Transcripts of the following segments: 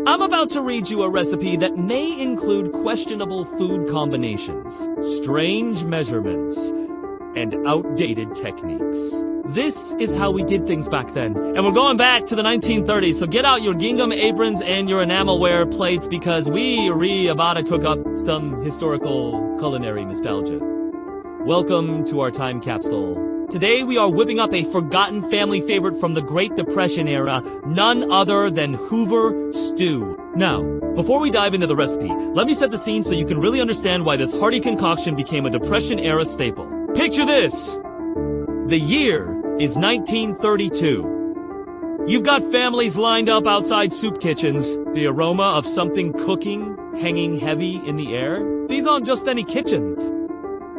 I'm about to read you a recipe that may include questionable food combinations, strange measurements, and outdated techniques. This is how we did things back then, and we're going back to the 1930s, so get out your gingham aprons and your enamelware plates because we about to cook up some historical culinary nostalgia. Welcome to our time capsule. Today we are whipping up a forgotten family favorite from the Great Depression era, none other than Hoover stew. Now, before we dive into the recipe, let me set the scene so you can really understand why this hearty concoction became a Depression-era staple. Picture this! The year is 1932. You've got families lined up outside soup kitchens, the aroma of something cooking hanging heavy in the air. These aren't just any kitchens.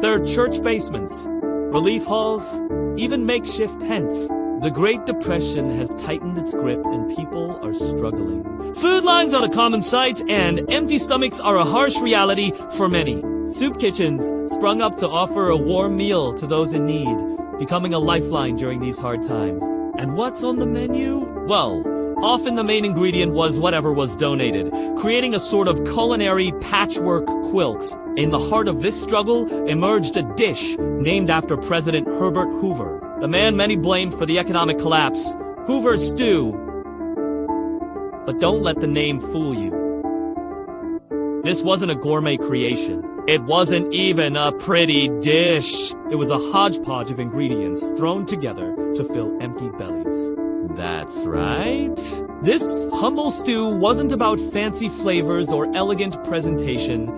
They're church basements, relief halls, even makeshift tents. The Great Depression has tightened its grip and people are struggling. Food lines are a common sight and empty stomachs are a harsh reality for many. Soup kitchens sprung up to offer a warm meal to those in need, becoming a lifeline during these hard times. And what's on the menu? Well, often the main ingredient was whatever was donated, creating a sort of culinary patchwork quilt. In the heart of this struggle emerged a dish named after President Herbert Hoover, the man many blamed for the economic collapse, Hoover stew. But don't let the name fool you. This wasn't a gourmet creation. It wasn't even a pretty dish. It was a hodgepodge of ingredients thrown together to fill empty bellies. That's right. This humble stew wasn't about fancy flavors or elegant presentation.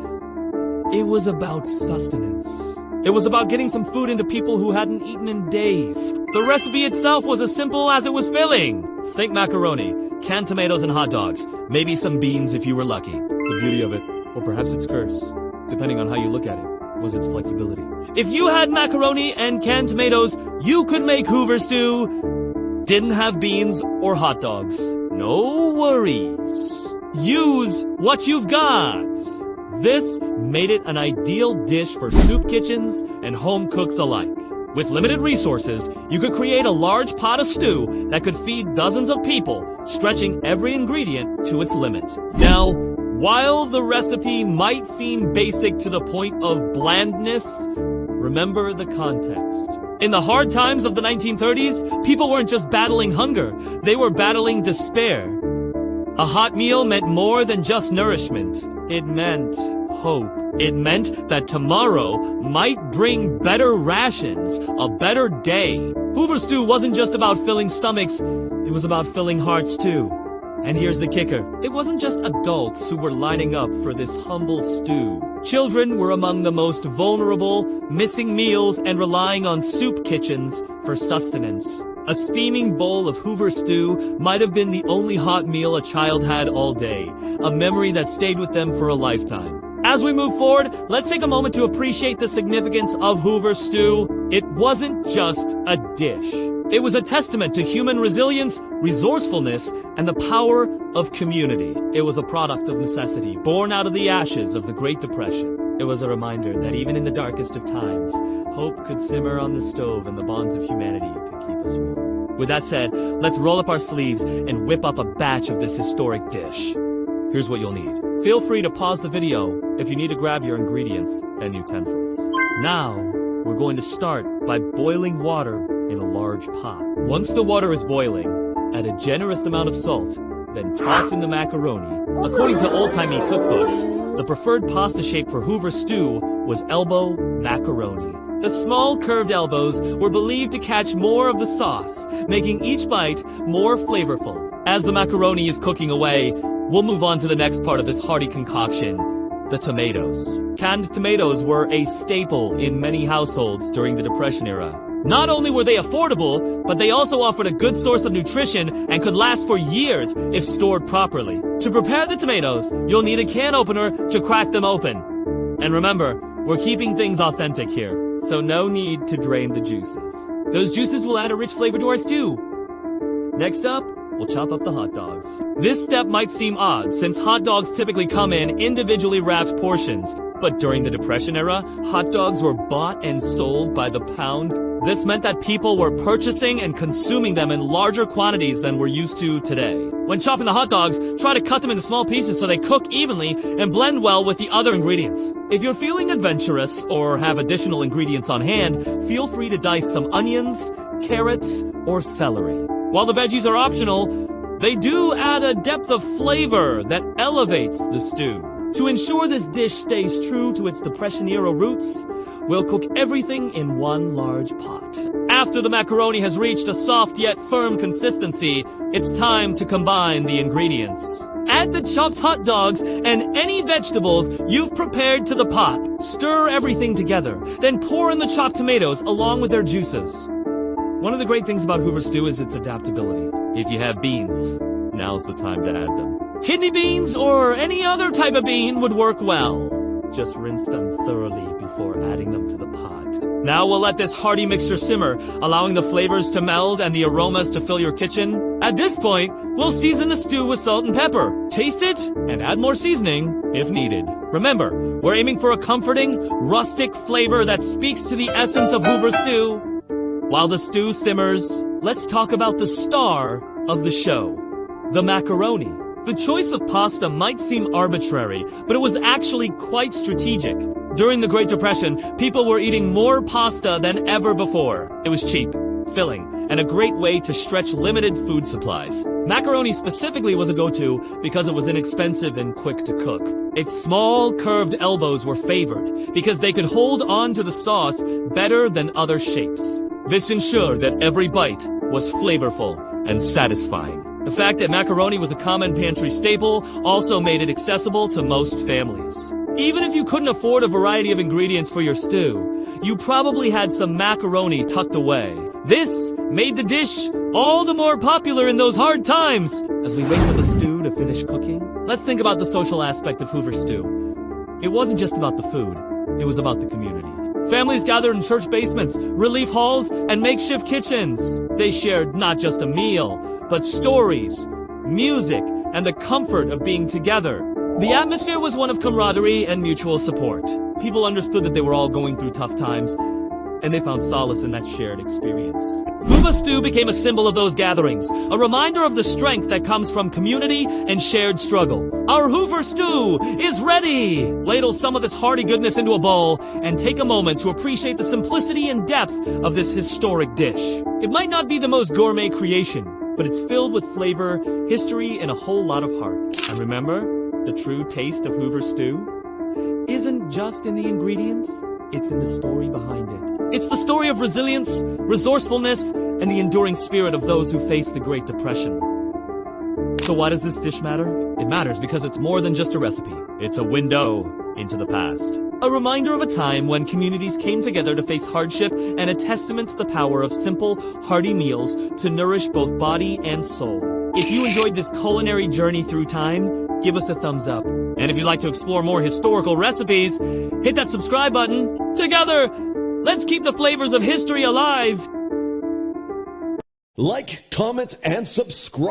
It was about sustenance. It was about getting some food into people who hadn't eaten in days. The recipe itself was as simple as it was filling. Think macaroni, canned tomatoes and hot dogs, maybe some beans if you were lucky. The beauty of it, or perhaps its curse, depending on how you look at it, was its flexibility. If you had macaroni and canned tomatoes, you could make Hoover stew. Didn't have beans or hot dogs. No worries. Use what you've got. This made it an ideal dish for soup kitchens and home cooks alike. With limited resources, you could create a large pot of stew that could feed dozens of people, stretching every ingredient to its limit. Now, while the recipe might seem basic to the point of blandness, remember the context. In the hard times of the 1930s, people weren't just battling hunger, they were battling despair. A hot meal meant more than just nourishment. It meant hope. It meant that tomorrow might bring better rations, a better day. Hoover stew wasn't just about filling stomachs, it was about filling hearts too. And here's the kicker. It wasn't just adults who were lining up for this humble stew. Children were among the most vulnerable, missing meals and relying on soup kitchens for sustenance. A steaming bowl of Hoover stew might have been the only hot meal a child had all day, a memory that stayed with them for a lifetime. As we move forward, let's take a moment to appreciate the significance of Hoover stew. It wasn't just a dish. It was a testament to human resilience, resourcefulness, and the power of community. It was a product of necessity, born out of the ashes of the Great Depression. It was a reminder that even in the darkest of times, hope could simmer on the stove and the bonds of humanity could keep us warm. With that said, let's roll up our sleeves and whip up a batch of this historic dish. Here's what you'll need. Feel free to pause the video if you need to grab your ingredients and utensils. Now, we're going to start by boiling water in a large pot. Once the water is boiling, add a generous amount of salt, then toss in the macaroni. According to old-timey cookbooks, the preferred pasta shape for Hoover stew was elbow macaroni. The small curved elbows were believed to catch more of the sauce, making each bite more flavorful. As the macaroni is cooking away, we'll move on to the next part of this hearty concoction, the tomatoes. Canned tomatoes were a staple in many households during the Depression era. Not only were they affordable, but they also offered a good source of nutrition and could last for years if stored properly. To prepare the tomatoes, you'll need a can opener to crack them open. And remember, we're keeping things authentic here, so no need to drain the juices. Those juices will add a rich flavor to our stew. Next up, we'll chop up the hot dogs. This step might seem odd, since hot dogs typically come in individually wrapped portions. But during the Depression era, hot dogs were bought and sold by the pound. This meant that people were purchasing and consuming them in larger quantities than we're used to today. When chopping the hot dogs, try to cut them into small pieces so they cook evenly and blend well with the other ingredients. If you're feeling adventurous or have additional ingredients on hand, feel free to dice some onions, carrots, or celery. While the veggies are optional, they do add a depth of flavor that elevates the stew. To ensure this dish stays true to its Depression-era roots, we'll cook everything in one large pot. After the macaroni has reached a soft yet firm consistency, it's time to combine the ingredients. Add the chopped hot dogs and any vegetables you've prepared to the pot. Stir everything together, then pour in the chopped tomatoes along with their juices. One of the great things about Hoover Stew is its adaptability. If you have beans, now's the time to add them. Kidney beans or any other type of bean would work well. Just rinse them thoroughly before adding them to the pot. Now we'll let this hearty mixture simmer, allowing the flavors to meld and the aromas to fill your kitchen. At this point, we'll season the stew with salt and pepper. Taste it and add more seasoning if needed. Remember, we're aiming for a comforting, rustic flavor that speaks to the essence of Hoover Stew. While the stew simmers, let's talk about the star of the show, the macaroni. The choice of pasta might seem arbitrary, but it was actually quite strategic. During the Great Depression, people were eating more pasta than ever before. It was cheap, filling, and a great way to stretch limited food supplies. Macaroni specifically was a go-to because it was inexpensive and quick to cook. Its small, curved elbows were favored because they could hold on to the sauce better than other shapes. This ensured that every bite was flavorful and satisfying. The fact that macaroni was a common pantry staple also made it accessible to most families. Even if you couldn't afford a variety of ingredients for your stew, you probably had some macaroni tucked away. This made the dish all the more popular in those hard times. As we wait for the stew to finish cooking, let's think about the social aspect of Hoover Stew. It wasn't just about the food, it was about the community. Families gathered in church basements, relief halls, and makeshift kitchens. They shared not just a meal, but stories, music, and the comfort of being together. The atmosphere was one of camaraderie and mutual support. People understood that they were all going through tough times, and they found solace in that shared experience. Hoover Stew became a symbol of those gatherings, a reminder of the strength that comes from community and shared struggle. Our Hoover Stew is ready! Ladle some of this hearty goodness into a bowl and take a moment to appreciate the simplicity and depth of this historic dish. It might not be the most gourmet creation, but it's filled with flavor, history, and a whole lot of heart. And remember, the true taste of Hoover Stew isn't just in the ingredients, it's in the story behind it. It's the story of resilience, resourcefulness, and the enduring spirit of those who faced the Great Depression. So why does this dish matter? It matters because it's more than just a recipe. It's a window into the past. A reminder of a time when communities came together to face hardship and a testament to the power of simple, hearty meals to nourish both body and soul. If you enjoyed this culinary journey through time, give us a thumbs up. And if you'd like to explore more historical recipes, hit that subscribe button. Together, let's keep the flavors of history alive. Like, comment, and subscribe.